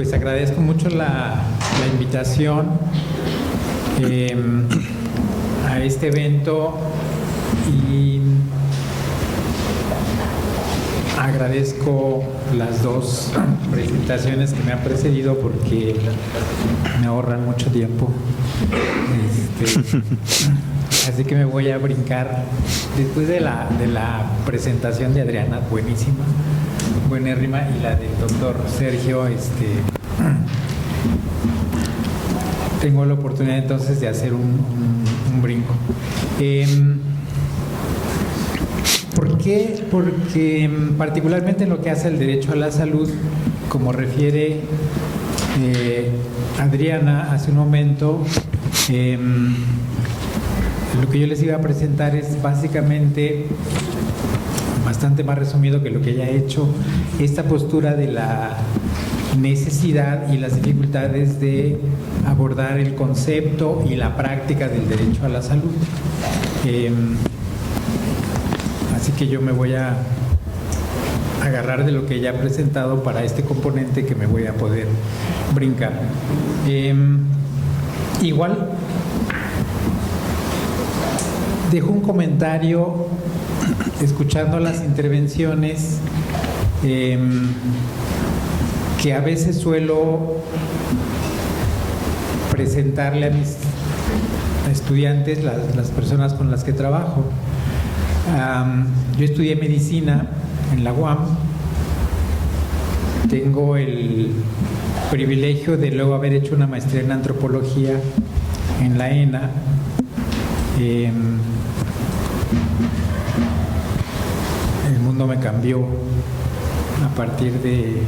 Pues agradezco mucho la invitación a este evento y agradezco las dos presentaciones que me han precedido porque me ahorran mucho tiempo. Así que me voy a brincar después de la presentación de Adriana, buenísima, buenérrima, y la del doctor Sergio. Tengo la oportunidad entonces de hacer un brinco. ¿Por qué? Porque particularmente en lo que hace el derecho a la salud, como refiere Adriana hace un momento, lo que yo les iba a presentar es básicamente bastante más resumido que lo que ella ha hecho, esta postura de la necesidad y las dificultades de abordar el concepto y la práctica del derecho a la salud. Así que yo me voy a agarrar de lo que ella ha presentado para este componente que me voy a poder brincar. Igual dejo un comentario escuchando las intervenciones que a veces suelo presentarle a mis estudiantes, las personas con las que trabajo. Yo estudié medicina en la UAM, tengo el privilegio de luego haber hecho una maestría en antropología en la ENA. El mundo me cambió a partir de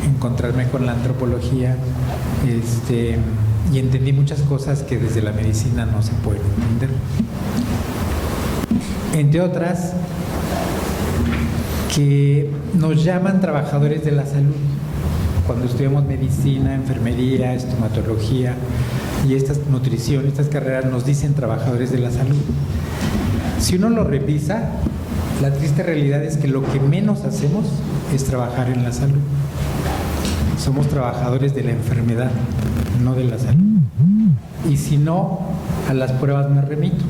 encontrarme con la antropología, y entendí muchas cosas que desde la medicina no se pueden entender. Entre otras, que nos llaman trabajadores de la salud cuando estudiamos medicina, enfermería, estomatología y nutrición, estas carreras nos dicen trabajadores de la salud. Si uno lo revisa, la triste realidad es que lo que menos hacemos es trabajar en la salud. Somos trabajadores de la enfermedad, no de la salud. Y si no, a las pruebas me remito.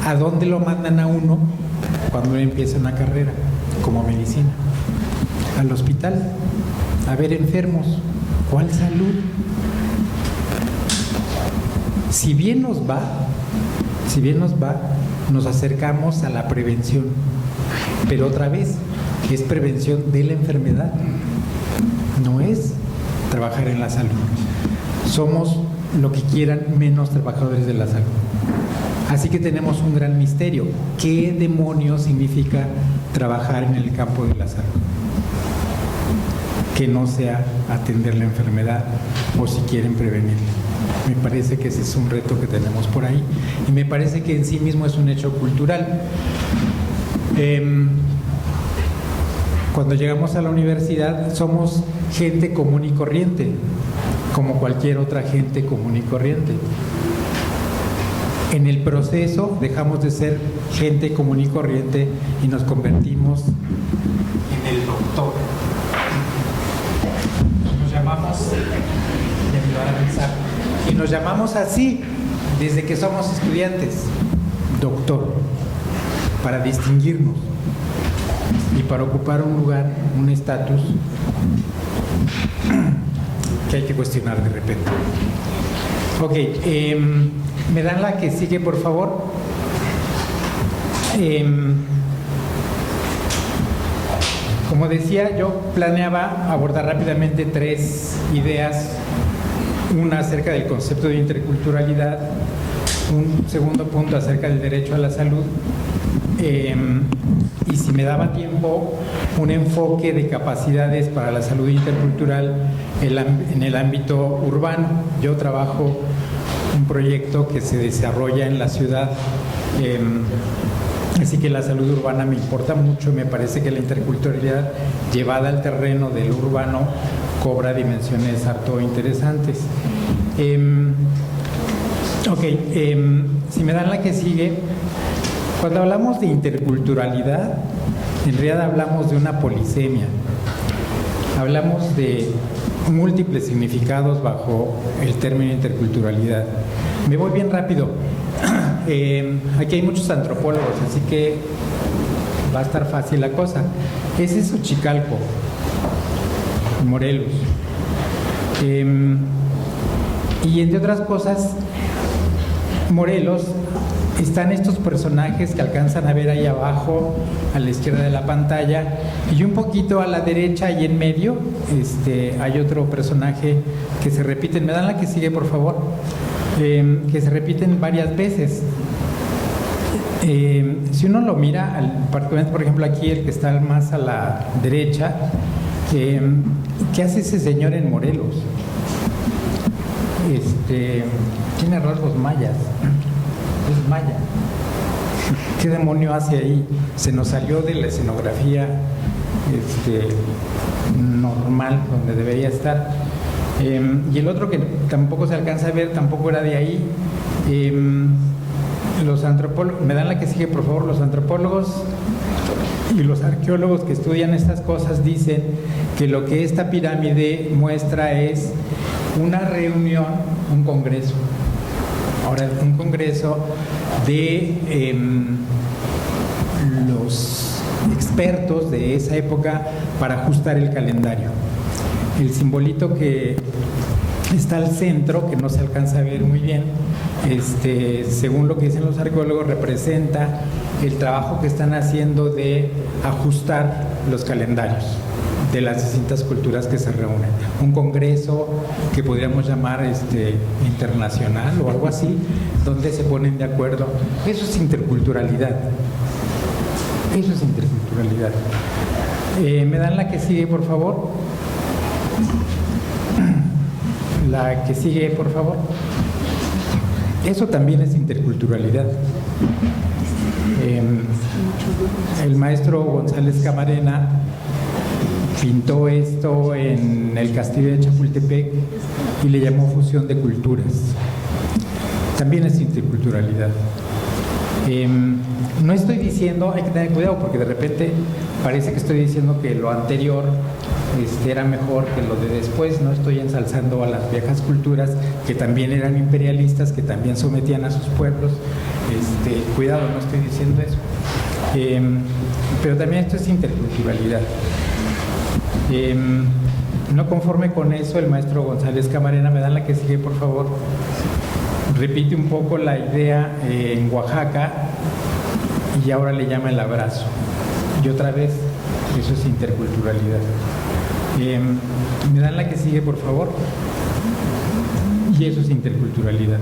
¿A dónde lo mandan a uno cuando uno empieza una carrera como medicina? Al hospital, a ver enfermos. ¿Cuál salud? Si bien nos va, nos acercamos a la prevención, pero otra vez es prevención de la enfermedad, no es trabajar en la salud. Somos lo que quieran menos trabajadores de la salud. Así que tenemos un gran misterio. ¿Qué demonios significa trabajar en el campo de la salud? Que no sea atender la enfermedad o si quieren prevenirla. Me parece que ese es un reto que tenemos por ahí y me parece que en sí mismo es un hecho cultural. Cuando llegamos a la universidad somos gente común y corriente, como cualquier otra gente común y corriente. En el proceso dejamos de ser gente común y corriente y nos convertimos en el doctor. Nos llamamos, y nos llamamos así desde que somos estudiantes, doctor, para distinguirnos y para ocupar un lugar, un estatus que hay que cuestionar de repente. Ok, ¿me dan la que sigue, por favor? Como decía, yo planeaba abordar rápidamente tres ideas. Una acerca del concepto de interculturalidad, un segundo punto acerca del derecho a la salud, y si me daba tiempo, un enfoque de capacidades para la salud intercultural en el ámbito urbano. Yo trabajo un proyecto que se desarrolla en la ciudad, así que la salud urbana me importa mucho. Me parece que la interculturalidad llevada al terreno del urbano cobra dimensiones harto interesantes. Si me dan la que sigue, cuando hablamos de interculturalidad, en realidad hablamos de una polisemia. Hablamos de múltiples significados bajo el término interculturalidad. Me voy bien rápido. Aquí hay muchos antropólogos, así que va a estar fácil la cosa. Ese es Xochicalco, Morelos. Y entre otras cosas, Morelos, están estos personajes que alcanzan a ver ahí abajo, a la izquierda de la pantalla, y un poquito a la derecha y en medio hay otro personaje que se repiten. ¿Me dan la que sigue, por favor? Que se repiten varias veces. Si uno lo mira, particularmente por ejemplo aquí el que está más a la derecha, ¿qué hace ese señor en Morelos? Tiene rasgos mayas, es maya. ¿Qué demonio hace ahí? Se nos salió de la escenografía normal donde debería estar. Y el otro que tampoco se alcanza a ver, tampoco era de ahí. Los antropólogos, me dan la que sigue por favor. Los antropólogos y los arqueólogos que estudian estas cosas dicen que lo que esta pirámide muestra es una reunión, un congreso. Ahora, un congreso de los expertos de esa época para ajustar el calendario. El simbolito que está al centro, que no se alcanza a ver muy bien, según lo que dicen los arqueólogos, representa el trabajo que están haciendo de ajustar los calendarios de las distintas culturas que se reúnen. Un congreso que podríamos llamar internacional o algo así, donde se ponen de acuerdo. Eso es interculturalidad. Eso es interculturalidad. ¿Me dan la que sigue, por favor? La que sigue, por favor. Eso también es interculturalidad. El maestro González Camarena pintó esto en el castillo de Chapultepec y le llamó fusión de culturas. También es interculturalidad. No estoy diciendo, hay que tener cuidado porque de repente parece que estoy diciendo que lo anterior era mejor que lo de después. No estoy ensalzando a las viejas culturas que también eran imperialistas, que también sometían a sus pueblos. Cuidado, no estoy diciendo eso. Pero también esto es interculturalidad. No conforme con eso, el maestro González Camarena, me dan la que sigue, por favor, repite un poco la idea en Oaxaca y ahora le llama el abrazo. Y otra vez, eso es interculturalidad. Me dan la que sigue, por favor, y eso es interculturalidad.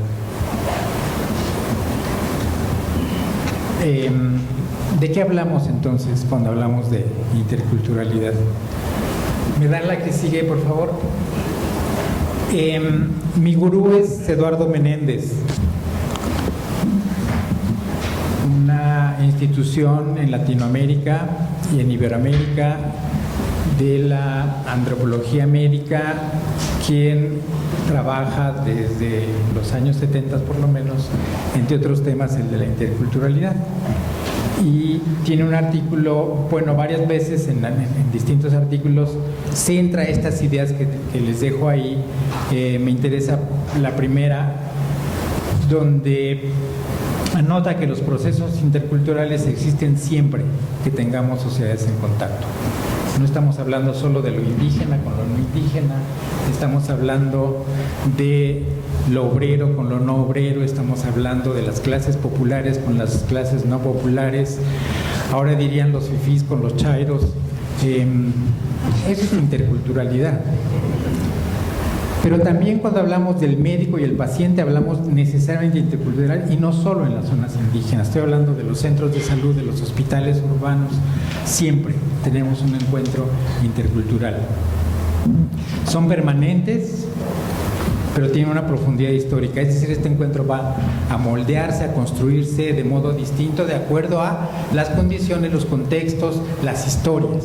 ¿De qué hablamos entonces cuando hablamos de interculturalidad? ¿Me dan la que sigue, por favor? Mi gurú es Eduardo Menéndez, una institución en Latinoamérica y en Iberoamérica de la antropología médica, quien trabaja desde los años 70 por lo menos, entre otros temas, el de la interculturalidad. Y tiene un artículo, bueno, varias veces en distintos artículos centra estas ideas que les dejo ahí. Me interesa la primera, donde anota que los procesos interculturales existen siempre que tengamos sociedades en contacto. No estamos hablando solo de lo indígena con lo no indígena, estamos hablando de lo obrero con lo no obrero, estamos hablando de las clases populares con las clases no populares, ahora dirían los fifís con los chairos. Eso es interculturalidad. Pero también cuando hablamos del médico y el paciente hablamos necesariamente de intercultural, y no solo en las zonas indígenas. Estoy hablando de los centros de salud, de los hospitales urbanos. Siempre tenemos un encuentro intercultural. Son permanentes, pero tienen una profundidad histórica. Es decir, este encuentro va a moldearse, a construirse de modo distinto de acuerdo a las condiciones, los contextos, las historias.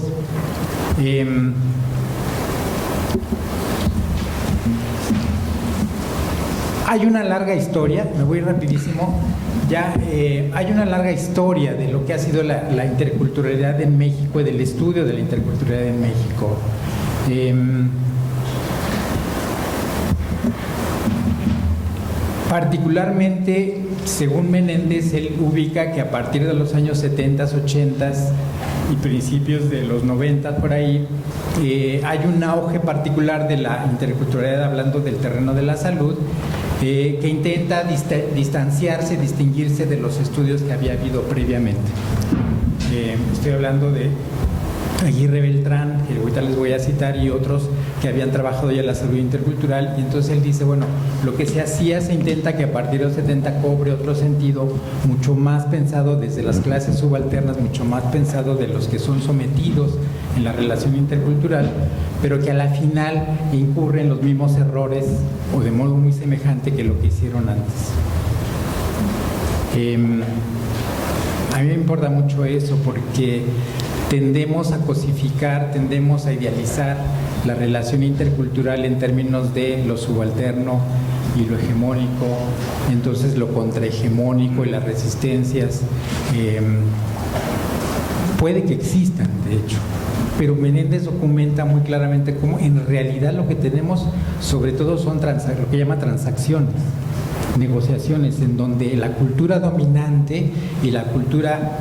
Hay una larga historia, me voy rapidísimo, hay una larga historia de lo que ha sido la interculturalidad en México y del estudio de la interculturalidad en México. Particularmente, según Menéndez, él ubica que a partir de los años 70, 80 y principios de los 90 por ahí, hay un auge particular de la interculturalidad, hablando del terreno de la salud, que intenta distanciarse, distinguirse de los estudios que había habido previamente. Estoy hablando de Aguirre Beltrán, que ahorita les voy a citar, y otros que habían trabajado ya la salud intercultural, y entonces él dice, bueno, lo que se hacía, se intenta que a partir de los 70 cobre otro sentido, mucho más pensado desde las clases subalternas, mucho más pensado de los que son sometidos en la relación intercultural, pero que a la final incurren los mismos errores, o de modo muy semejante que lo que hicieron antes. A mí me importa mucho eso, porque tendemos a cosificar, tendemos a idealizar la relación intercultural en términos de lo subalterno y lo hegemónico, entonces lo contrahegemónico y las resistencias puede que existan, de hecho, pero Menéndez documenta muy claramente cómo en realidad lo que tenemos sobre todo son lo que llama transacciones, negociaciones, en donde la cultura dominante y la cultura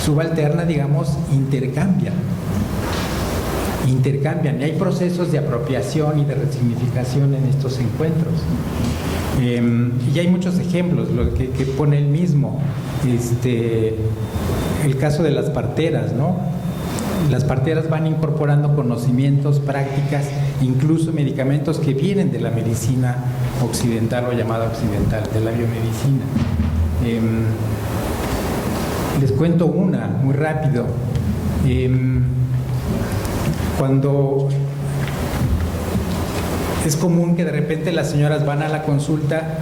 subalterna, digamos, intercambian, y hay procesos de apropiación y de resignificación en estos encuentros. Y hay muchos ejemplos, lo que pone él mismo, el caso de las parteras, ¿no? Las parteras van incorporando conocimientos, prácticas, incluso medicamentos que vienen de la medicina occidental o llamada occidental, de la biomedicina. Les cuento una, muy rápido. Cuando es común que de repente las señoras van a la consulta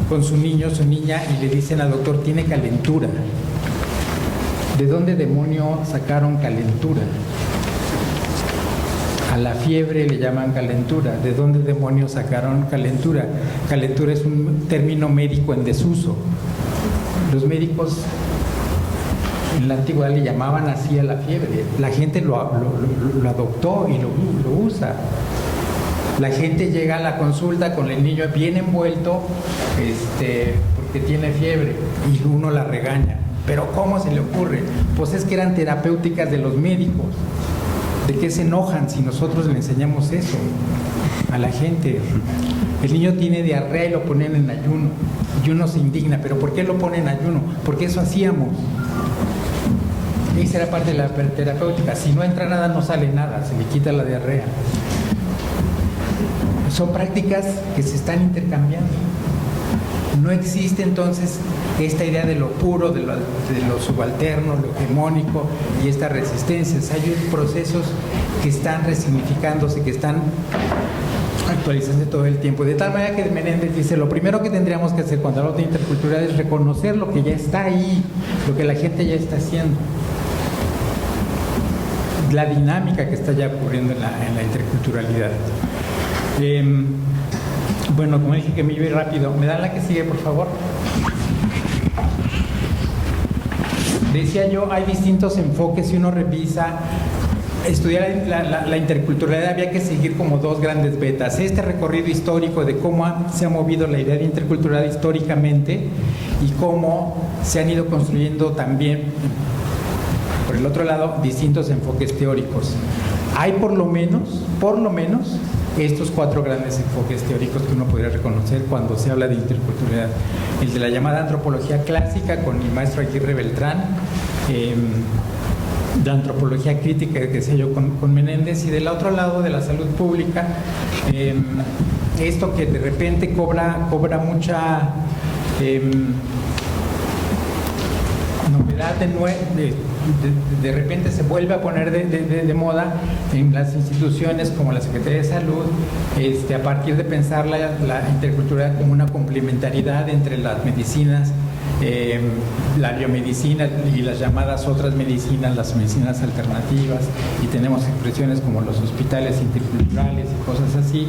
con su niño, su niña, y le dicen al doctor, tiene calentura. ¿De dónde demonio sacaron calentura? A la fiebre le llaman calentura. ¿De dónde demonios sacaron calentura? Calentura es un término médico en desuso. Los médicos en la antigüedad le llamaban así a la fiebre. La gente lo adoptó y lo usa. La gente llega a la consulta con el niño bien envuelto porque tiene fiebre, y uno la regaña. ¿Pero cómo se le ocurre? Pues es que eran terapéuticas de los médicos. ¿De qué se enojan si nosotros le enseñamos eso a la gente? El niño tiene diarrea y lo ponen en ayuno, y uno se indigna. ¿Pero por qué lo ponen en ayuno? Porque eso hacíamos. Esa era parte de la terapéutica. Si no entra nada, no sale nada, se le quita la diarrea. Son prácticas que se están intercambiando. No existe entonces esta idea de lo puro, de lo subalterno, lo hegemónico y estas resistencias. Hay procesos que están resignificándose, que están actualizándose todo el tiempo. De tal manera que Menéndez dice, lo primero que tendríamos que hacer cuando hablamos de interculturalidad es reconocer lo que ya está ahí, lo que la gente ya está haciendo, la dinámica que está ya ocurriendo en la interculturalidad. Bueno, como dije que me iba rápido, ¿me dan la que sigue, por favor? Decía yo, hay distintos enfoques. Si uno revisa, estudiar la interculturalidad, había que seguir como dos grandes vetas. Este recorrido histórico de cómo se ha movido la idea de interculturalidad históricamente y cómo se han ido construyendo también, por el otro lado, distintos enfoques teóricos. Hay por lo menos, estos cuatro grandes enfoques teóricos que uno podría reconocer cuando se habla de interculturalidad. El de la llamada antropología clásica con el maestro Aguirre Beltrán, de antropología crítica, que sé yo, con Menéndez, y del otro lado de la salud pública, esto que de repente cobra mucha novedad, de repente se vuelve a poner de moda en las instituciones como la Secretaría de Salud, a partir de pensar la interculturalidad como una complementariedad entre las medicinas, la biomedicina y las llamadas otras medicinas, las medicinas alternativas, y tenemos expresiones como los hospitales interculturales y cosas así.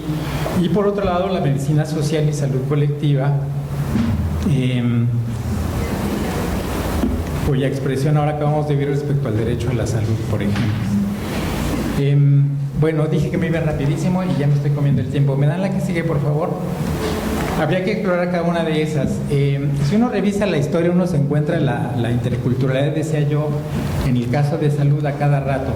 Y por otro lado, la medicina social y salud colectiva, cuya expresión ahora acabamos de ver respecto al derecho a la salud, por ejemplo. Bueno, dije que me iba rapidísimo y ya me estoy comiendo el tiempo. ¿Me dan la que sigue, por favor? Habría que explorar cada una de esas. Si uno revisa la historia, uno se encuentra la interculturalidad, decía yo, en el caso de salud a cada rato.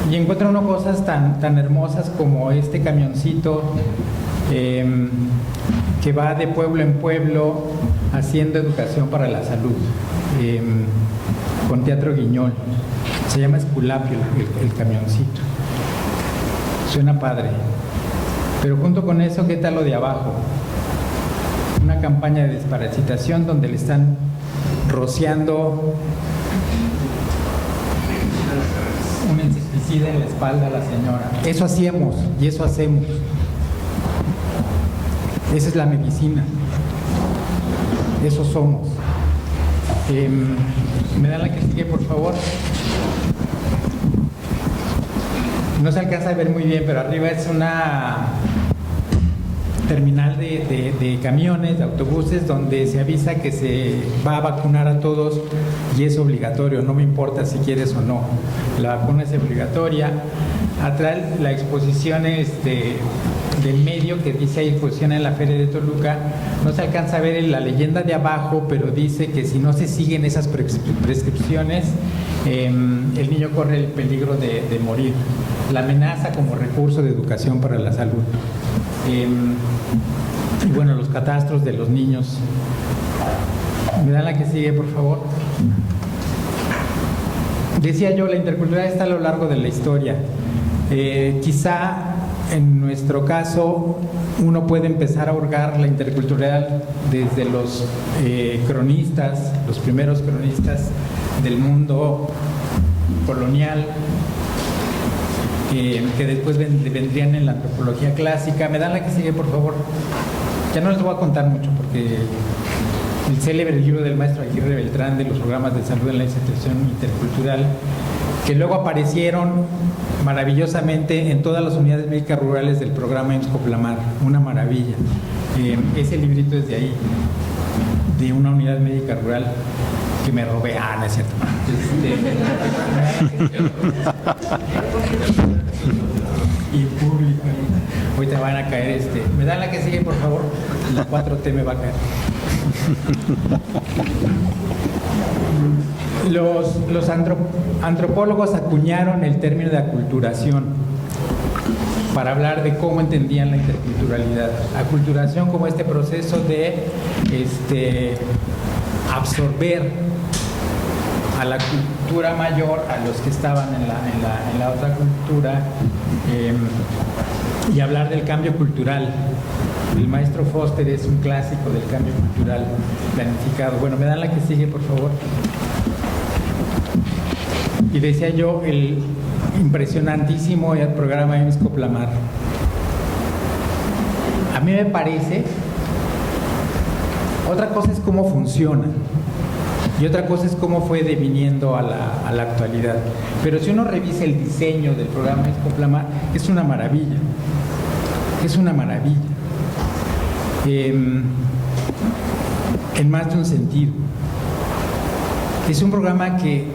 Y encuentra uno cosas tan hermosas como este camioncito que va de pueblo en pueblo haciendo educación para la salud, con Teatro Guiñol. Se llama Esculapio el camioncito. Suena padre. Pero junto con eso, ¿qué tal lo de abajo? Una campaña de desparasitación donde le están rociando un insecticida en la espalda a la señora. Eso hacíamos y eso hacemos. Esa es la medicina. Eso somos. ¿Me dan la que sigue, por favor? No se alcanza a ver muy bien, pero arriba es una terminal de camiones, de autobuses, donde se avisa que se va a vacunar a todos y es obligatorio, no me importa si quieres o no. La vacuna es obligatoria. Atrás la exposición del medio que dice hay exposición en la Feria de Toluca. No se alcanza a ver en la leyenda de abajo, pero dice que si no se siguen esas prescripciones, el niño corre el peligro de morir. La amenaza como recurso de educación para la salud. Y bueno, los catastros de los niños. ¿Me dan la que sigue, por favor? Decía yo, la interculturalidad está a lo largo de la historia. Quizá en nuestro caso uno puede empezar a hurgar la interculturalidad desde los cronistas, los primeros cronistas del mundo colonial, que después vendrían en la antropología clásica. ¿Me dan la que sigue, por favor? Ya no les voy a contar mucho porque el célebre libro del maestro Aguirre Beltrán de los programas de salud en la institución intercultural, que luego aparecieron maravillosamente en todas las unidades médicas rurales del programa IMSS-Coplamar, una maravilla. Ese librito es de ahí, de una unidad médica rural que me robé. No es cierto. Y público. Ahorita van a caer ¿Me dan la que sigue, por favor? La 4T me va a caer. Los antropólogos acuñaron el término de aculturación para hablar de cómo entendían la interculturalidad. Aculturación como este proceso de absorber a la cultura mayor, a los que estaban en la otra cultura, y hablar del cambio cultural. El maestro Foster es un clásico del cambio cultural planificado. Bueno, ¿me dan la que sigue, por favor? Y decía yo, el impresionantísimo programa IMSS-Coplamar. A mí me parece, otra cosa es cómo funciona y otra cosa es cómo fue deviniendo a la actualidad. Pero si uno revisa el diseño del programa IMSS-Coplamar, es una maravilla. Es una maravilla. En más de un sentido. Es un programa que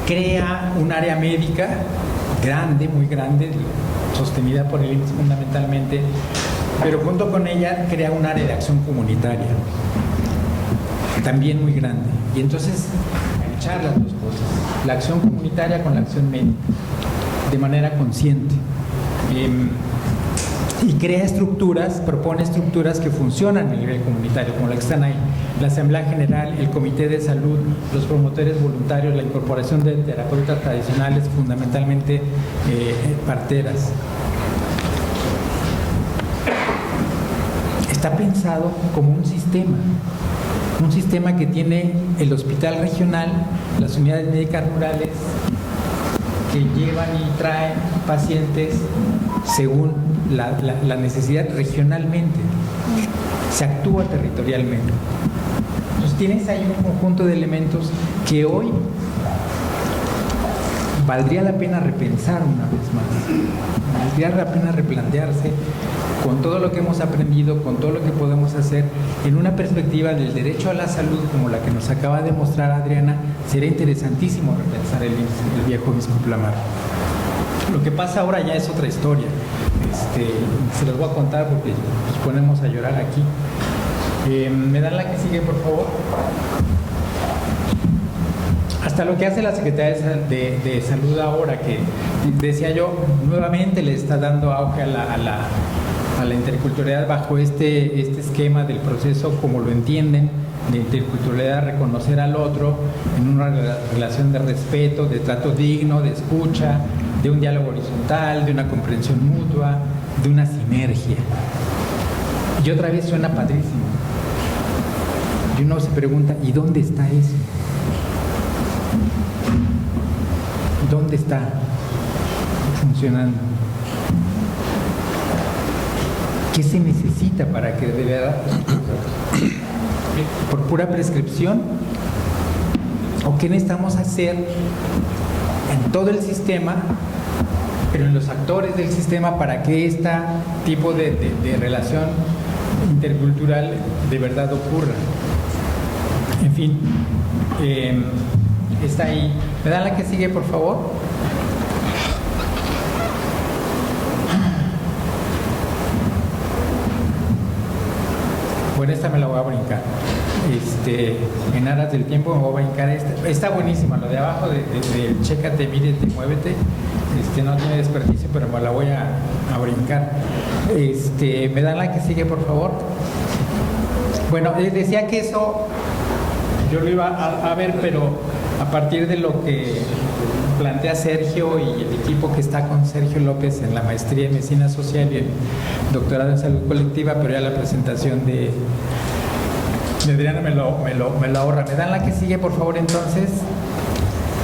crea un área médica grande, muy grande, sostenida por el IMSS fundamentalmente, pero junto con ella crea un área de acción comunitaria, también muy grande. Y entonces, echar las dos cosas, la acción comunitaria con la acción médica, de manera consciente. Y crea estructuras, propone estructuras que funcionan a nivel comunitario, como la que están ahí: la Asamblea General, el Comité de Salud, los promotores voluntarios, la incorporación de terapeutas tradicionales, fundamentalmente parteras. Está pensado como un sistema que tiene el hospital regional, las unidades médicas rurales, que llevan y traen pacientes según la necesidad regionalmente. Se actúa territorialmente. Entonces tienes ahí un conjunto de elementos que hoy valdría la pena repensar una vez más. Valdría la pena replantearse con todo lo que hemos aprendido, con todo lo que podemos hacer, en una perspectiva del derecho a la salud como la que nos acaba de mostrar Adriana. Sería interesantísimo repensar el viejo IMSS-Coplamar. Lo que pasa ahora ya es otra historia. Se los voy a contar porque nos ponemos a llorar aquí. ¿Me dan la que sigue, por favor? Hasta lo que hace la Secretaría de Salud ahora, que decía yo, nuevamente le está dando auge a la interculturalidad bajo este esquema del proceso, como lo entienden, de interculturalidad, reconocer al otro en una relación de respeto, de trato digno, de escucha, de un diálogo horizontal, de una comprensión mutua, de una sinergia. Y otra vez suena padrísimo. Y uno se pregunta, ¿y dónde está eso? ¿Dónde está funcionando? ¿Qué se necesita para que de verdad, por pura prescripción, o qué necesitamos hacer en todo el sistema, pero en los actores del sistema, para que este tipo de relación intercultural de verdad ocurra? En fin, está ahí. ¿Me dan la que sigue, por favor? Bueno, esta me la voy a brincar. En aras del tiempo me voy a brincar esta. Está buenísima, lo de abajo del chécate, mírete, muévete. No tiene desperdicio, pero me la voy a brincar. ¿Me dan la que sigue, por favor? Bueno, les decía que eso yo lo iba a ver, pero a partir de lo que plantea Sergio y el equipo que está con Sergio López en la maestría en Medicina Social y el doctorado en Salud Colectiva, pero ya la presentación de Adriana me lo ahorra. ¿Me dan la que sigue, por favor, entonces?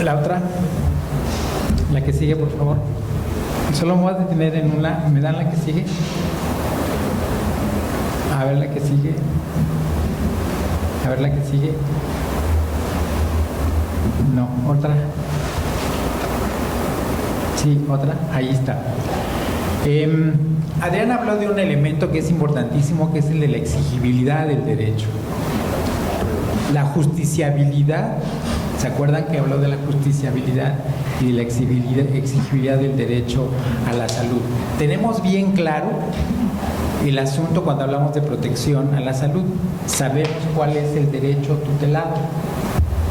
La otra. La que sigue, por favor. Solo me voy a detener en una. ¿Me dan la que sigue? A ver la que sigue. A ver la que sigue. No, otra. Sí, otra. Ahí está. Adriana habló de un elemento que es importantísimo, que es el de la exigibilidad del derecho. La justiciabilidad. ¿Se acuerdan que habló de la justiciabilidad y de la exigibilidad del derecho a la salud? Tenemos bien claro el asunto cuando hablamos de protección a la salud. Sabemos cuál es el derecho tutelado.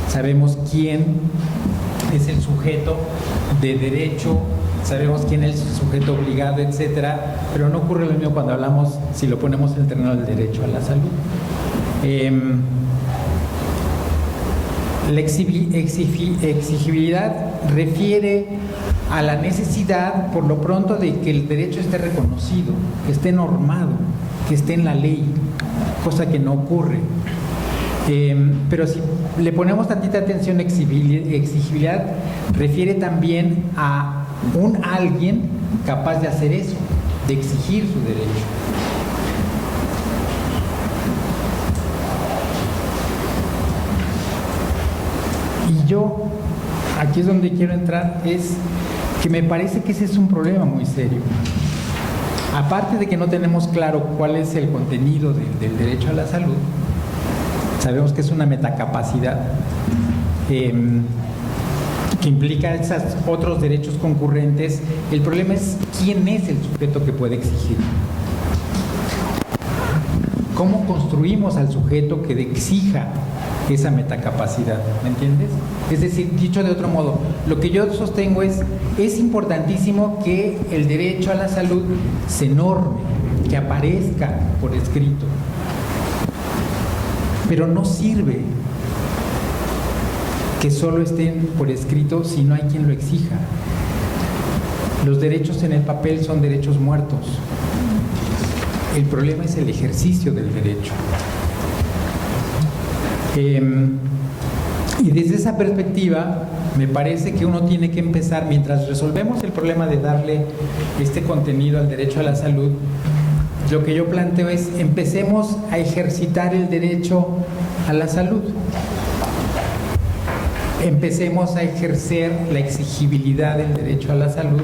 Sabemos quién es el sujeto de derecho, sabemos quién es el sujeto obligado, etcétera, pero no ocurre lo mismo cuando hablamos, si lo ponemos en el terreno del derecho a la salud. La exigibilidad refiere a la necesidad, por lo pronto, de que el derecho esté reconocido, que esté normado, que esté en la ley, cosa que no ocurre. Pero si le ponemos tantita atención, exigibilidad refiere también a un alguien capaz de hacer eso, de exigir su derecho. Y yo, aquí es donde quiero entrar, es que me parece que ese es un problema muy serio. Aparte de que no tenemos claro cuál es el contenido del derecho a la salud, sabemos que es una metacapacidad que implica esos otros derechos concurrentes. El problema es quién es el sujeto que puede exigir. ¿Cómo construimos al sujeto que exija esa metacapacidad? ¿Me entiendes? Es decir, dicho de otro modo, lo que yo sostengo es importantísimo que el derecho a la salud se norme, que aparezca por escrito. Pero no sirve que solo estén por escrito si no hay quien lo exija. Los derechos en el papel son derechos muertos. El problema es el ejercicio del derecho. Y desde esa perspectiva, me parece que uno tiene que empezar, mientras resolvemos el problema de darle este contenido al derecho a la salud, lo que yo planteo es, empecemos a ejercitar el derecho a la salud. Empecemos a ejercer la exigibilidad del derecho a la salud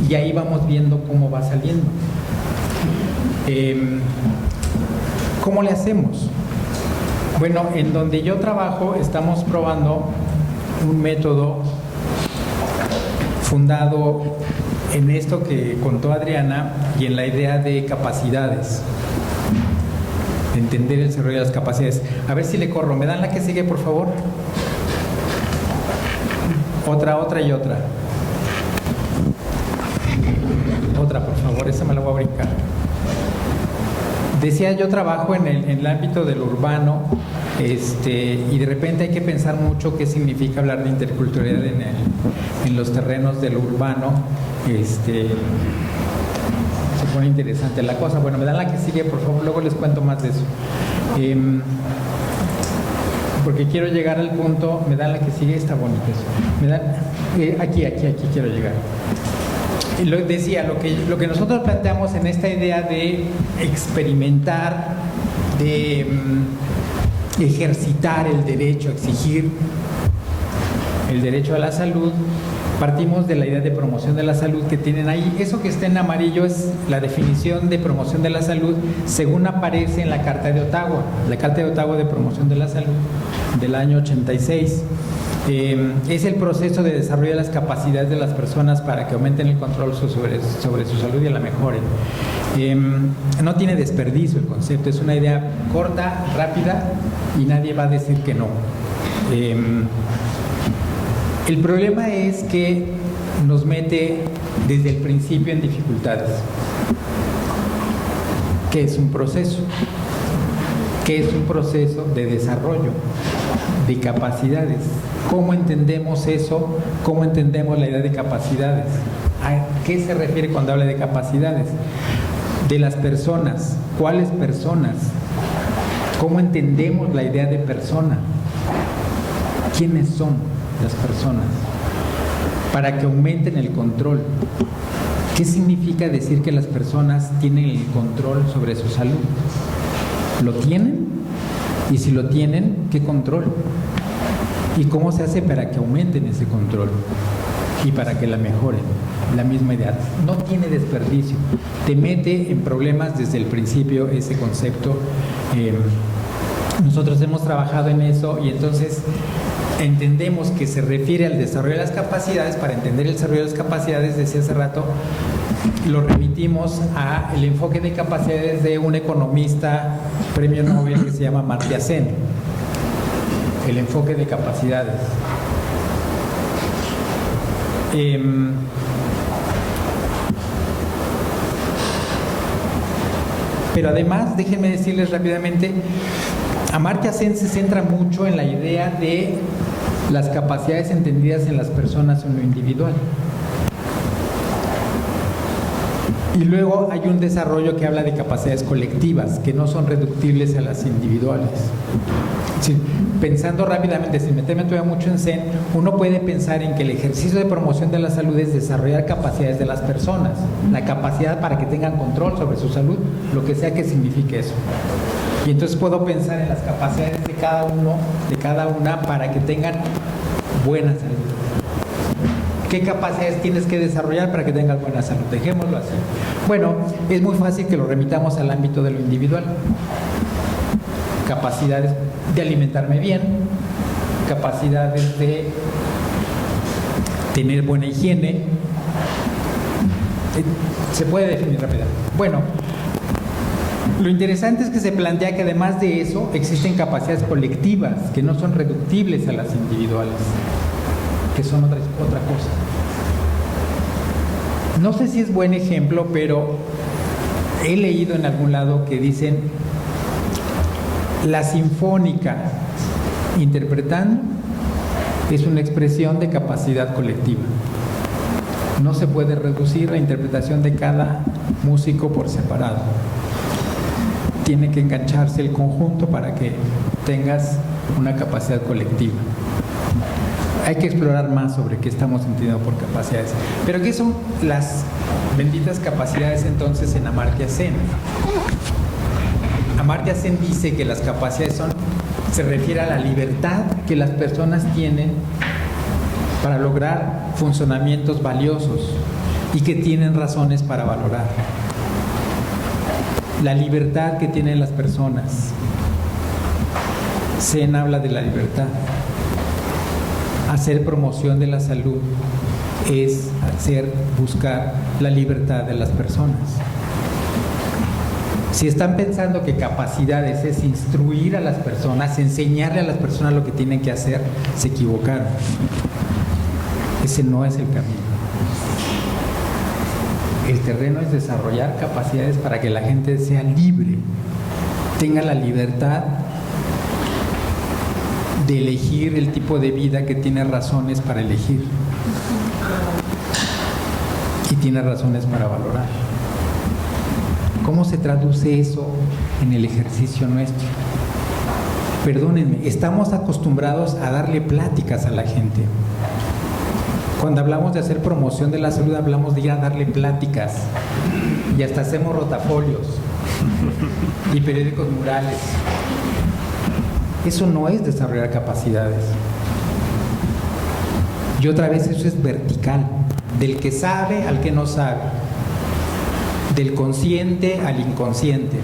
y ahí vamos viendo cómo va saliendo. ¿Cómo le hacemos? Bueno, en donde yo trabajo estamos probando un método fundado en esto que contó Adriana y en la idea de capacidades, de entender el desarrollo de las capacidades. A ver si le corro. ¿Me dan la que sigue, por favor? Otra y otra. Otra, por favor, esa me la voy a brincar. Decía, yo trabajo en el ámbito del urbano, y de repente hay que pensar mucho qué significa hablar de interculturalidad en los terrenos del urbano. Se pone interesante la cosa. Bueno, me dan la que sigue, por favor, luego les cuento más de eso. Porque quiero llegar al punto, me dan la que sigue, está bonito eso. Me dan, aquí quiero llegar. Decía, lo que nosotros planteamos en esta idea de experimentar, de ejercitar el derecho, exigir el derecho a la salud, partimos de la idea de promoción de la salud que tienen ahí. Eso que está en amarillo es la definición de promoción de la salud según aparece en la Carta de Ottawa, la Carta de Ottawa de promoción de la salud del año 86. Es el proceso de desarrollo de las capacidades de las personas para que aumenten el control sobre su salud y la mejoren. No tiene desperdicio el concepto, es una idea corta, rápida y nadie va a decir que no. El problema es que nos mete desde el principio en dificultades. ¿Qué es un proceso? ¿Qué es un proceso de desarrollo de capacidades? ¿Cómo entendemos eso? ¿Cómo entendemos la idea de capacidades? ¿A qué se refiere cuando habla de capacidades? De las personas. ¿Cuáles personas? ¿Cómo entendemos la idea de persona? ¿Quiénes son las personas? Para que aumenten el control. ¿Qué significa decir que las personas tienen el control sobre su salud? ¿Lo tienen? Y si lo tienen, ¿qué control? ¿Y cómo se hace para que aumenten ese control? Y para que la mejoren. La misma idea. No tiene desperdicio. Te mete en problemas desde el principio ese concepto. Nosotros hemos trabajado en eso y entonces entendemos que se refiere al desarrollo de las capacidades. Para entender el desarrollo de las capacidades, decía hace rato, lo remitimos al enfoque de capacidades de un economista premio Nobel que se llama Amartya Sen. El enfoque de capacidades. Pero además, déjenme decirles rápidamente, Amartya Sen se centra mucho en la idea de las capacidades entendidas en las personas en lo individual. Y luego hay un desarrollo que habla de capacidades colectivas, que no son reductibles a las individuales. Sí, pensando rápidamente, sin meterme todavía mucho en Zen, uno puede pensar en que el ejercicio de promoción de la salud es desarrollar capacidades de las personas, la capacidad para que tengan control sobre su salud, lo que sea que signifique eso. Y entonces puedo pensar en las capacidades de cada uno, de cada una, para que tengan buena salud. ¿Qué capacidades tienes que desarrollar para que tengas buena salud? Dejémoslo así. Bueno, es muy fácil que lo remitamos al ámbito de lo individual. Capacidades de alimentarme bien, capacidades de tener buena higiene. Se puede definir rápidamente. Bueno, lo interesante es que se plantea que además de eso existen capacidades colectivas que no son reductibles a las individuales, que son otra cosa. No sé si es buen ejemplo, pero he leído en algún lado que dicen la sinfónica interpretando es una expresión de capacidad colectiva. No se puede reducir la interpretación de cada músico por separado. Tiene que engancharse el conjunto para que tengas una capacidad colectiva. Hay que explorar más sobre qué estamos entendiendo por capacidades. Pero ¿qué son las benditas capacidades entonces en Amartya Sen? Amartya Sen dice que las capacidades se refiere a la libertad que las personas tienen para lograr funcionamientos valiosos y que tienen razones para valorar. La libertad que tienen las personas. Sen habla de la libertad. Hacer promoción de la salud es buscar la libertad de las personas. Si están pensando que capacidades es instruir a las personas, enseñarle a las personas lo que tienen que hacer, se equivocaron. Ese no es el camino. El terreno es desarrollar capacidades para que la gente sea libre, tenga la libertad de elegir el tipo de vida que tiene razones para elegir y tiene razones para valorar. ¿Cómo se traduce eso en el ejercicio nuestro? Perdónenme, estamos acostumbrados a darle pláticas a la gente. Cuando hablamos de hacer promoción de la salud, hablamos de ir a darle pláticas y hasta hacemos rotafolios y periódicos murales. Eso no es desarrollar capacidades. Y otra vez eso es vertical, del que sabe al que no sabe, del consciente al inconsciente.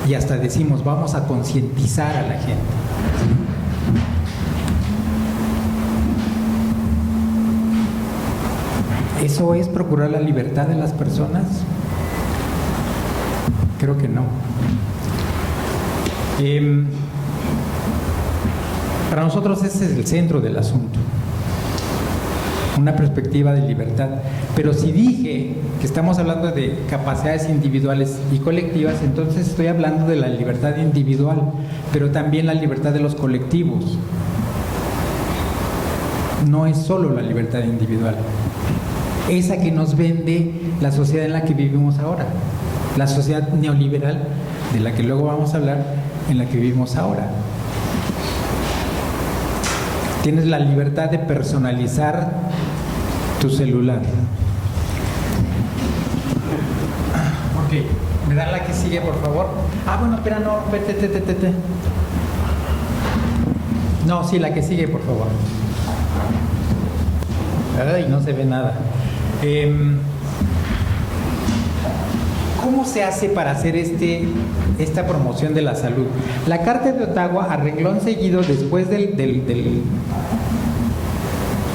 Y hasta decimos, vamos a concientizar a la gente. ¿Eso es procurar la libertad de las personas? Creo que no. Para nosotros ese es el centro del asunto, una perspectiva de libertad. Pero si dije que estamos hablando de capacidades individuales y colectivas, entonces estoy hablando de la libertad individual, pero también la libertad de los colectivos. No es solo la libertad individual, esa que nos vende la sociedad en la que vivimos ahora, la sociedad neoliberal de la que luego vamos a hablar, en la que vivimos ahora. Tienes la libertad de personalizar tu celular. Ok, ¿me dan la que sigue, por favor? Bueno, espera, no, vete. No, sí, la que sigue, por favor. Ay, no se ve nada. ¿Cómo se hace para hacer esta promoción de la salud? La Carta de Ottawa, a renglón seguido, después del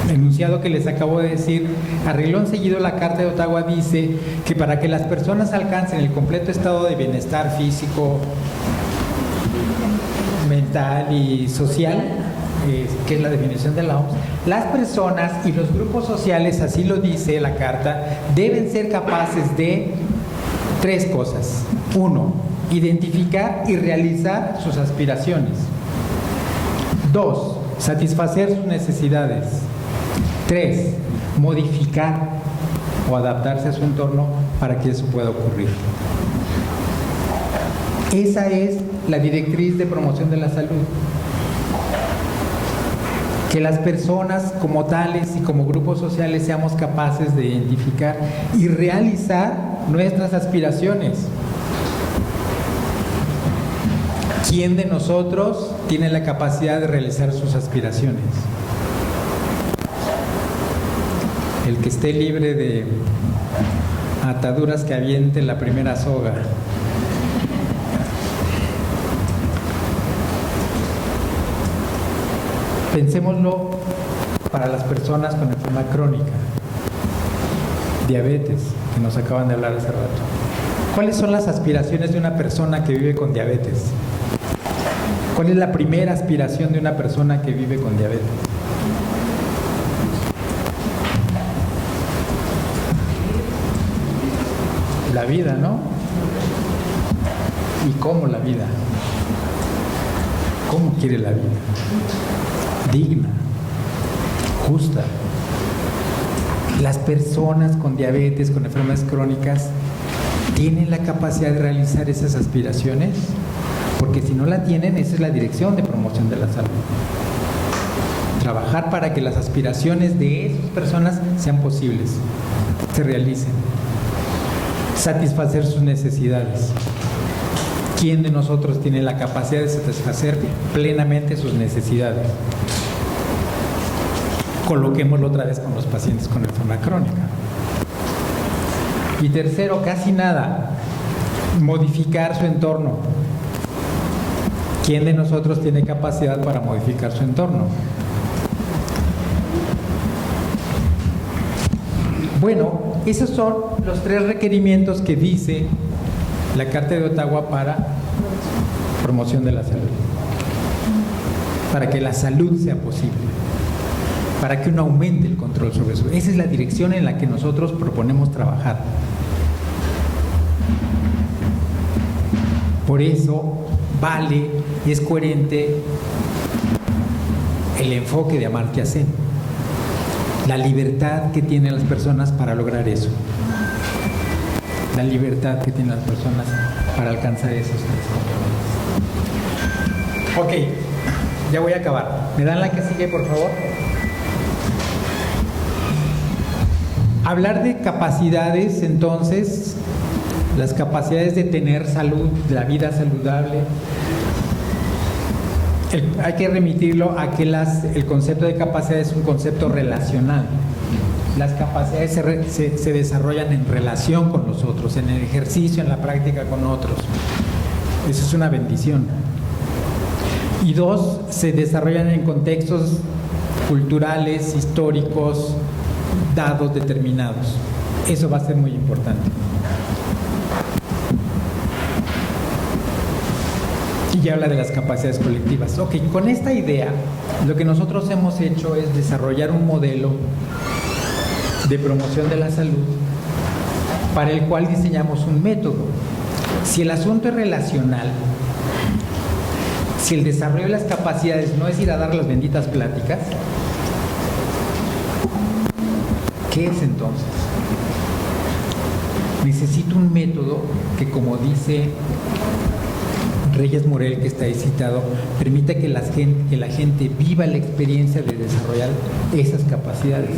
enunciado que les acabo de decir, a renglón seguido la Carta de Ottawa dice que para que las personas alcancen el completo estado de bienestar físico, mental y social, que es la definición de la OMS, las personas y los grupos sociales, así lo dice la Carta, deben ser capaces de 3 cosas. 1, identificar y realizar sus aspiraciones. 2, satisfacer sus necesidades. 3, modificar o adaptarse a su entorno para que eso pueda ocurrir. Esa es la directriz de promoción de la salud. Que las personas como tales y como grupos sociales seamos capaces de identificar y realizar nuestras aspiraciones. ¿Quién de nosotros tiene la capacidad de realizar sus aspiraciones? El que esté libre de ataduras que aviente la primera soga. Pensémoslo para las personas con enfermedad crónica, diabetes, que nos acaban de hablar hace rato. ¿Cuáles son las aspiraciones de una persona que vive con diabetes? ¿Cuál es la primera aspiración de una persona que vive con diabetes? La vida, ¿no? ¿Y cómo la vida? ¿Cómo quiere la vida? Digna, justa. Las personas con diabetes, con enfermedades crónicas, ¿tienen la capacidad de realizar esas aspiraciones? Porque si no la tienen, esa es la dirección de promoción de la salud. Trabajar para que las aspiraciones de esas personas sean posibles, se realicen. Satisfacer sus necesidades. ¿Quién de nosotros tiene la capacidad de satisfacer plenamente sus necesidades? Coloquémoslo otra vez con los pacientes con enfermedad crónica. Y tercero, casi nada, modificar su entorno. ¿Quién de nosotros tiene capacidad para modificar su entorno? Bueno, esos son los 3 requerimientos que dice la Carta de Ottawa para promoción de la salud. Para que la salud sea posible. Para que uno aumente el control sobre eso. Esa es la dirección en la que nosotros proponemos trabajar. Por eso vale y es coherente el enfoque de Amartya Sen. La libertad que tienen las personas para lograr eso. La libertad que tienen las personas para alcanzar esos 3 componentes. Ok, ya voy a acabar. ¿Me dan la que sigue, por favor? Hablar de capacidades, entonces, las capacidades de tener salud, de la vida saludable. Hay que remitirlo a que el concepto de capacidad es un concepto relacional. Las capacidades se desarrollan en relación con los otros, en el ejercicio, en la práctica con otros. Eso es una bendición. Y 2, se desarrollan en contextos culturales, históricos, dados, determinados. Eso va a ser muy importante. Y ya habla de las capacidades colectivas. Ok, con esta idea, lo que nosotros hemos hecho es desarrollar un modelo de promoción de la salud para el cual diseñamos un método. Si el asunto es relacional, si el desarrollo de las capacidades no es ir a dar las benditas pláticas, ¿qué es entonces? Necesito un método que, como dice Reyes Morel, que está ahí citado, permita que la gente viva la experiencia de desarrollar esas capacidades,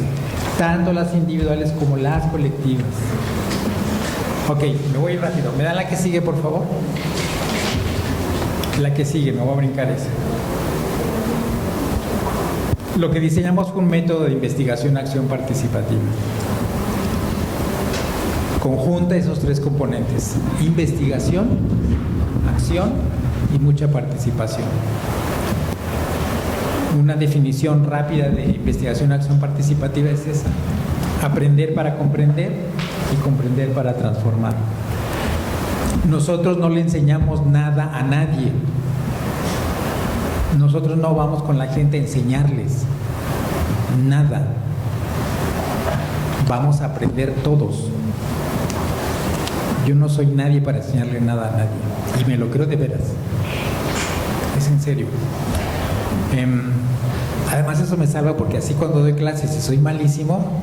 tanto las individuales como las colectivas. Ok, me voy rápido. ¿Me dan la que sigue, por favor? La que sigue, me voy a brincar esa. Lo que diseñamos fue un método de investigación-acción participativa. Conjunta esos 3 componentes: investigación, acción y mucha participación. Una definición rápida de investigación-acción participativa es esa: aprender para comprender y comprender para transformar. Nosotros no le enseñamos nada a nadie. Nosotros no vamos con la gente a enseñarles nada. Vamos a aprender todos. Yo no soy nadie para enseñarle nada a nadie. Y me lo creo de veras. Es en serio. Además eso me salva porque así cuando doy clases y soy malísimo,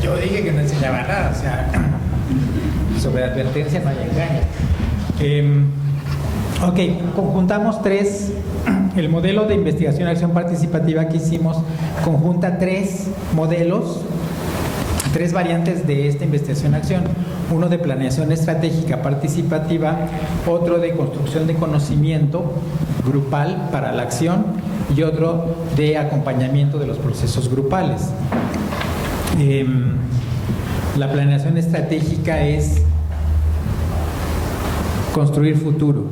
yo dije que no enseñaba nada. O sea, sobre advertencia no hay engaño. Ok, conjuntamos 3. El modelo de investigación-acción participativa que hicimos conjunta 3 modelos, 3 variantes de esta investigación-acción. Uno de planeación estratégica participativa, otro de construcción de conocimiento grupal para la acción y otro de acompañamiento de los procesos grupales. La planeación estratégica es construir futuro.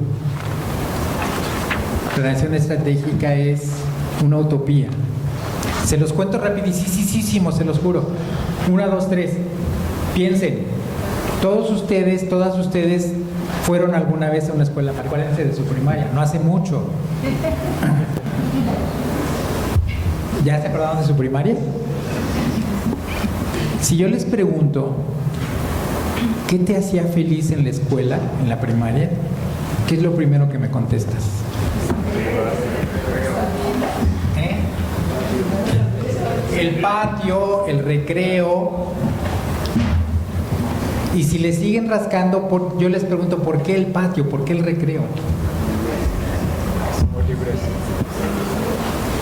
La planeación estratégica es una utopía. Se los cuento rapidísimo, se los juro. 1, 2, 3. Piensen, todos ustedes, todas ustedes fueron alguna vez a una escuela, acuérdense de su primaria, no hace mucho. ¿Ya se acordaron de su primaria? Si yo les pregunto, ¿qué te hacía feliz en la escuela, en la primaria? ¿Qué es lo primero que me contestas? El patio, el recreo. Y si le siguen rascando, yo les pregunto, ¿por qué el patio? ¿Por qué el recreo?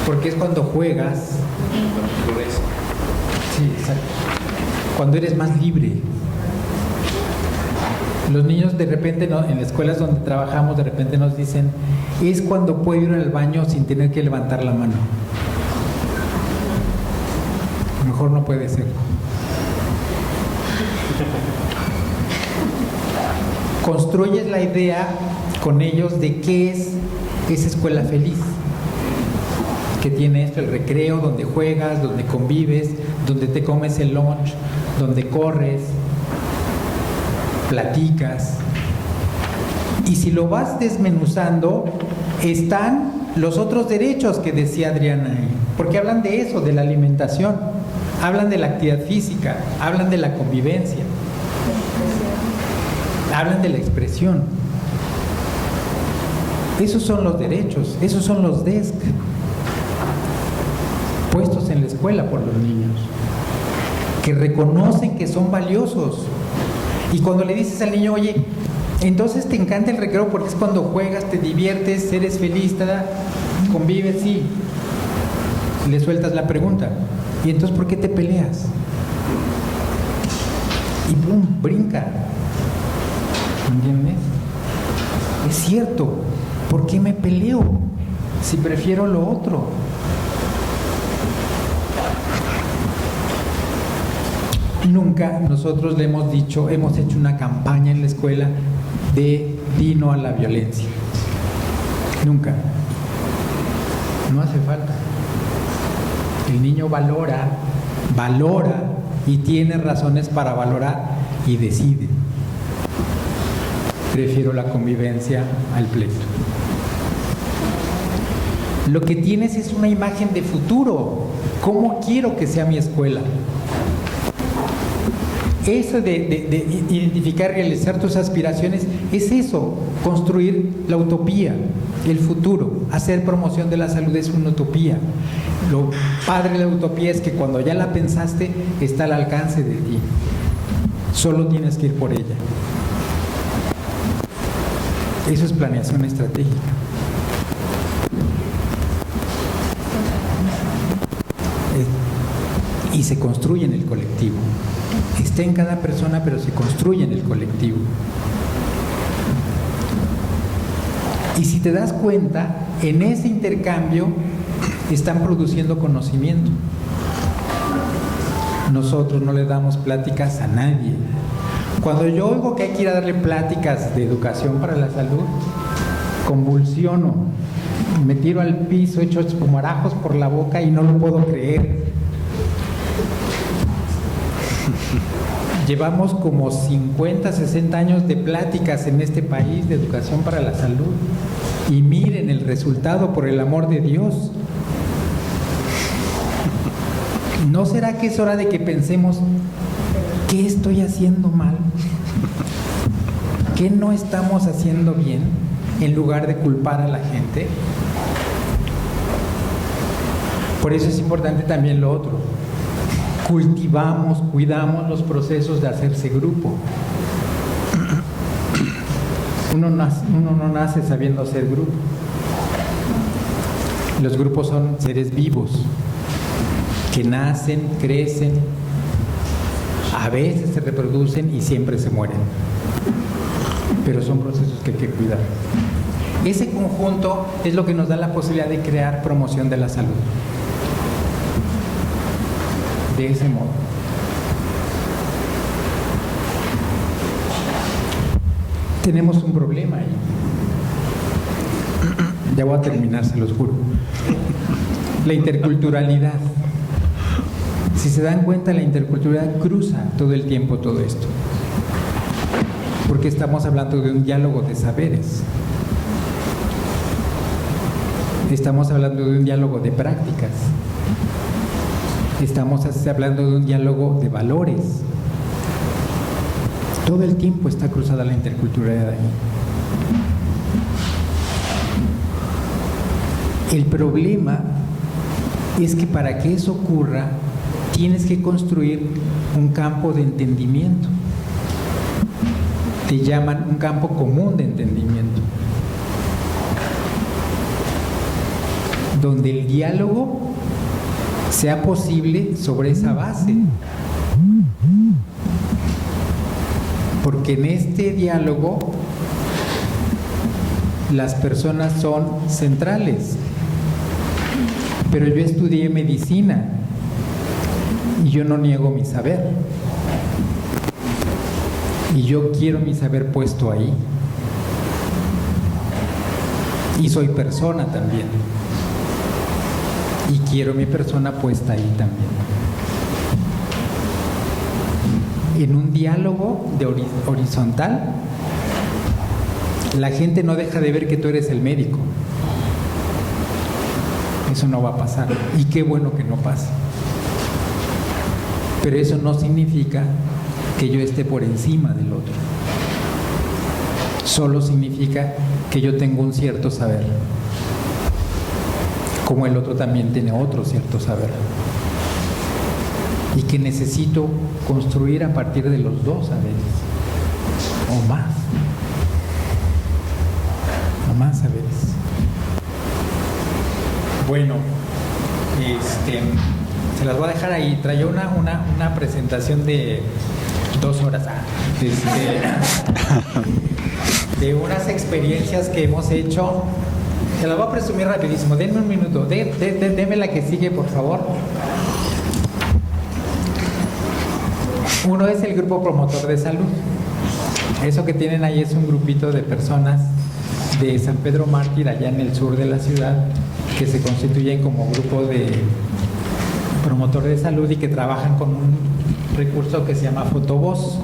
Porque es cuando juegas. Sí, exacto. Cuando eres más libre. Los niños de repente, en las escuelas donde trabajamos, de repente nos dicen, es cuando puedo ir al baño sin tener que levantar la mano. Mejor no puede ser. Construyes la idea con ellos de qué es esa escuela feliz. que tiene esto, el recreo, donde juegas, donde convives, donde te comes el lunch, donde corres, platicas. Y si lo vas desmenuzando, están los otros derechos que decía Adriana, porque hablan de eso, de la alimentación, hablan de la actividad física, hablan de la convivencia, hablan de la expresión. Esos son los derechos, esos son los DESC puestos en la escuela por los niños, que reconocen que son valiosos. Y cuando le dices al niño, oye, entonces te encanta el recreo porque es cuando juegas, te diviertes, eres feliz, convives, sí. Le sueltas la pregunta. ¿Y entonces por qué te peleas? Y ¡pum! Brinca. ¿Entiendes? Es cierto. ¿Por qué me peleo si prefiero lo otro? Nunca nosotros le hemos dicho, hemos hecho una campaña en la escuela de di no a la violencia. Nunca. No hace falta. El niño valora y tiene razones para valorar y decide. Prefiero la convivencia al pleito. Lo que tienes es una imagen de futuro. ¿Cómo quiero que sea mi escuela? Eso de identificar, realizar tus aspiraciones, es eso, construir la utopía, el futuro. Hacer promoción de la salud es una utopía. Lo padre de la utopía es que cuando ya la pensaste, está al alcance de ti. Solo tienes que ir por ella. Eso es planeación estratégica. Y se construye en el colectivo. Está en cada persona, pero se construye en el colectivo. Y si te das cuenta, en ese intercambio están produciendo conocimiento. Nosotros no le damos pláticas a nadie. Cuando yo oigo que hay que ir a darle pláticas de educación para la salud, convulsiono, me tiro al piso, echo espumarajos por la boca y no lo puedo creer. Llevamos como 50, 60 años de pláticas en este país de educación para la salud. Y miren el resultado, por el amor de Dios. ¿No será que es hora de que pensemos qué estoy haciendo mal? ¿Qué no estamos haciendo bien? En lugar de culpar a la gente. Por eso es importante también lo otro. Cultivamos, cuidamos los procesos de hacerse grupo. Uno no nace sabiendo hacer grupo. Los grupos son seres vivos que nacen, crecen, a veces se reproducen y siempre se mueren. Pero son procesos que hay que cuidar. Ese conjunto es lo que nos da la posibilidad de crear promoción de la salud. De ese modo. Tenemos un problema ahí. Ya voy a terminar, se los juro. La interculturalidad. Si se dan cuenta, la interculturalidad cruza todo el tiempo todo esto. Porque estamos hablando de un diálogo de saberes. Estamos hablando de un diálogo de prácticas. Estamos hablando de un diálogo de valores. Todo el tiempo está cruzada la interculturalidad ahí. El problema es que para que eso ocurra, tienes que construir un campo de entendimiento. Te llaman un campo común de entendimiento. Donde el diálogo sea posible sobre esa base. Porque en este diálogo las personas son centrales. Pero yo estudié medicina y yo no niego mi saber. Y yo quiero mi saber puesto ahí. Y soy persona también. y quiero mi persona puesta ahí también. En un diálogo de horizontal, la gente no deja de ver que tú eres el médico. Eso no va a pasar. Y qué bueno que no pase. Pero eso no significa que yo esté por encima del otro. Solo significa que yo tengo un cierto saber, como el otro también tiene otro cierto saber, y que necesito construir a partir de los dos saberes, o más saberes. Bueno, se las voy a dejar ahí. Traía una presentación de 2 horas de unas experiencias que hemos hecho. Se las voy a presumir rapidísimo. Denme un minuto. Denme la que sigue, por favor. Uno es el grupo promotor de salud. Eso que tienen ahí es un grupito de personas de San Pedro Mártir, allá en el sur de la ciudad, que se constituyen como grupo de promotores de salud y que trabajan con un recurso que se llama Fotovoz,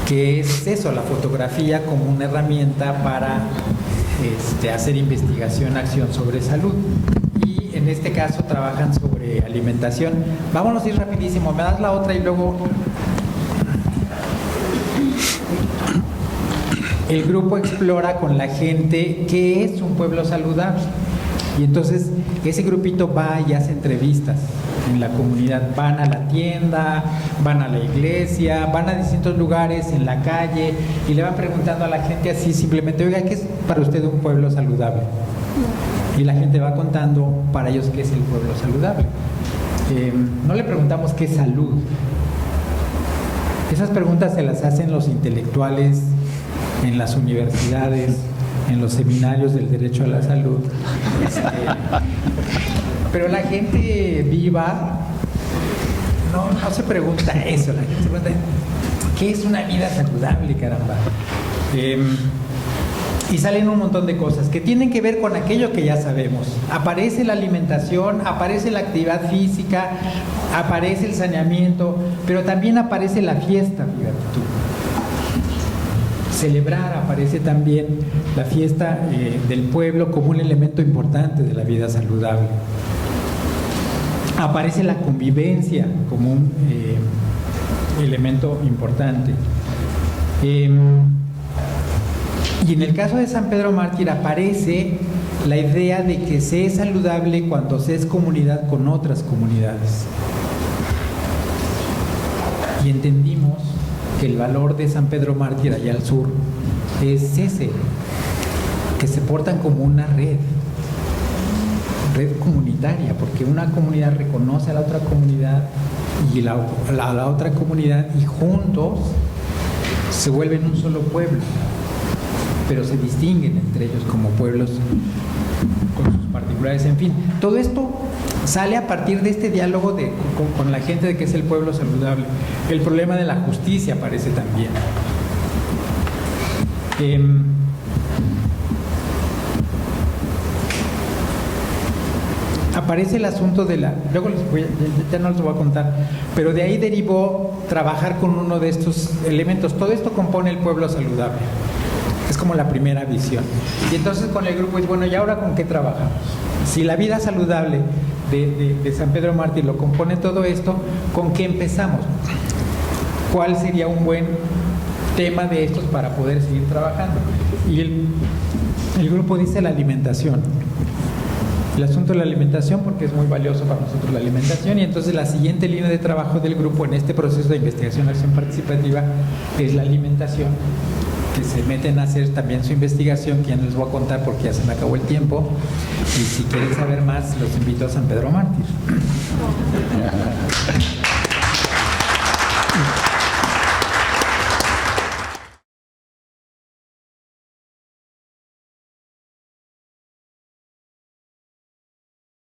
que es eso, la fotografía como una herramienta para hacer investigación, acción sobre salud. Y en este caso trabajan sobre alimentación. Vámonos a ir rapidísimo, me das la otra y luego... El grupo explora con la gente qué es un pueblo saludable. Y entonces ese grupito va y hace entrevistas en la comunidad. Van a la tienda, van a la iglesia, van a distintos lugares, en la calle, y le van preguntando a la gente así simplemente: oiga, ¿qué es para usted un pueblo saludable? Y la gente va contando para ellos qué es el pueblo saludable. No le preguntamos qué es salud. Esas preguntas se las hacen los intelectuales en las universidades, en los seminarios del derecho a la salud. Pero la gente viva no se pregunta eso. La gente se pregunta: ¿qué es una vida saludable, caramba? Y salen un montón de cosas que tienen que ver con aquello que ya sabemos. Aparece la alimentación, aparece la actividad física, aparece el saneamiento, pero también aparece la fiesta, fíjate tú. Celebrar, aparece también la fiesta del pueblo como un elemento importante de la vida saludable. Aparece la convivencia como un elemento importante. Y en el caso de San Pedro Mártir aparece la idea de que se es saludable cuando se es comunidad con otras comunidades. Y entendimos que el valor de San Pedro Mártir allá al sur es ese, que se portan como una red comunitaria, porque una comunidad reconoce a la otra comunidad y la otra comunidad, y juntos se vuelven un solo pueblo, pero se distinguen entre ellos como pueblos con sus particulares. En fin, todo esto sale a partir de este diálogo con la gente de qué es el pueblo saludable. El problema de la justicia aparece también. Aparece el asunto de luego ya no les voy a contar, pero de ahí derivó trabajar con uno de estos elementos. Todo esto compone el pueblo saludable. Es como la primera visión. Y entonces con el grupo es: bueno, ¿y ahora con qué trabajamos? Si la vida saludable de San Pedro Mártir lo compone todo esto, ¿con qué empezamos? ¿Cuál sería un buen tema de estos para poder seguir trabajando? Y el grupo dice la alimentación. El asunto de la alimentación, porque es muy valioso para nosotros la alimentación, y entonces la siguiente línea de trabajo del grupo en este proceso de investigación acción participativa es la alimentación, que se meten a hacer también su investigación, que ya no les voy a contar porque ya se me acabó el tiempo, y si quieren saber más los invito a San Pedro Mártir.